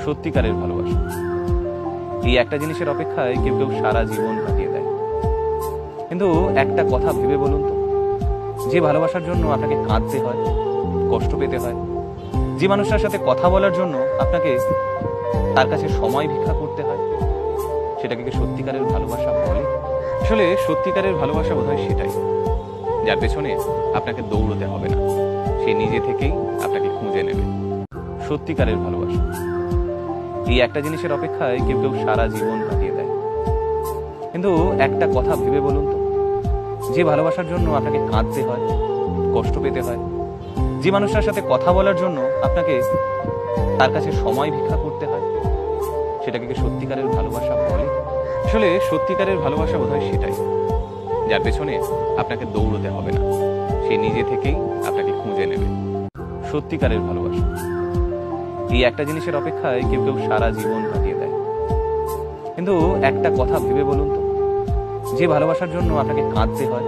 সত্যিকারের ভালোবাসা। এই একটা জিনিসের অপেক্ষায় কেউ কেউ সারা জীবন কাটিয়ে দেয়। কিন্তু একটা কথা ভেবে বলুন তো, যে ভালোবাসার জন্য আপনাকে কাঁদতে হয়, কষ্ট পেতে হয়, যে মানুষটার সাথে কথা বলার জন্য আপনাকে তার কাছে সময় ভিক্ষা করতে হয়, সেটাকে কি সত্যিকারের ভালোবাসা বলে? আসলে সত্যিকারের ভালোবাসা বোধহয় সেটাই, যার পেছনে আপনাকে দৌড়তে হবে না, সে নিজে থেকেই আপনাকে খুঁজে নেবে। সত্যিকারের ভালোবাসা। এই একটা জিনিসের অপেক্ষায় কেউ কেউ সারা জীবন কাটিয়ে দেয়। কিন্তু একটা কথা ভেবে বলুন তো, যে ভালোবাসার জন্য আপনাকে কাঁদতে হয়, কষ্ট পেতে হয়, যে মানুষটার সাথে কথা বলার জন্য আপনাকে তার কাছে সময় ভিক্ষা করতে হয়, সেটাকে কি সত্যিকারের ভালোবাসা বলে? আসলে সত্যিকারের ভালোবাসা বোধহয় সেটাই, যার পেছনে আপনাকে দৌড়তে হবে না, সে নিজে থেকেই আপনাকে খুঁজে নেবে। সত্যিকারের ভালোবাসা। এই একটা জিনিসের অপেক্ষায় কেউ কেউ সারা জীবন কাটিয়ে দেয়। কিন্তু একটা কথা ভেবে বলুন তো, যে ভালোবাসার জন্য আপনাকে কাঁদতে হয়,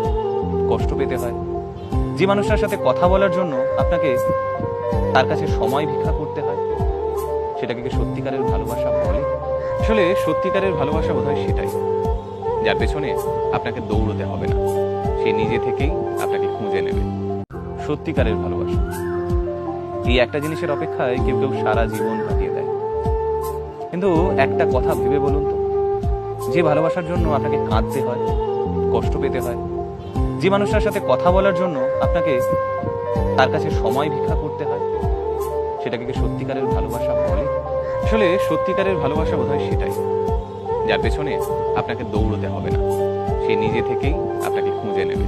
কষ্ট পেতে হয়, যে মানুষটার সাথে কথা বলার জন্য আপনাকে তার কাছে সময় ভিক্ষা করতে হয়, সেটাকে কি সত্যিকারের ভালোবাসা বলে? আসলে সত্যিকারের ভালোবাসা বোধহয় সেটাই, যার পেছনে আপনাকে দৌড়তে হবে না, সে নিজে থেকেই আপনাকে খুঁজে নেবে। সত্যিকারের ভালোবাসা। এই একটা জিনিসের অপেক্ষায় কেউ কেউ সারা জীবন কাটিয়ে দেয়। কিন্তু একটা কথা ভেবে বলুন তো, যে ভালোবাসার জন্য আপনাকে কাঁদতে হয়, কষ্ট পেতে হয়, যে মানুষটার সাথে কথা বলার জন্য আপনাকে তার কাছে সময় ভিক্ষা করতে হয়, সেটাকে কি সত্যিকারের ভালোবাসা বলে? আসলে সত্যিকারের ভালোবাসা বোধহয় সেটাই, যার পেছনে আপনাকে দৌড়তে হবে না, সে নিজে থেকেই আপনাকে খুঁজে নেবে।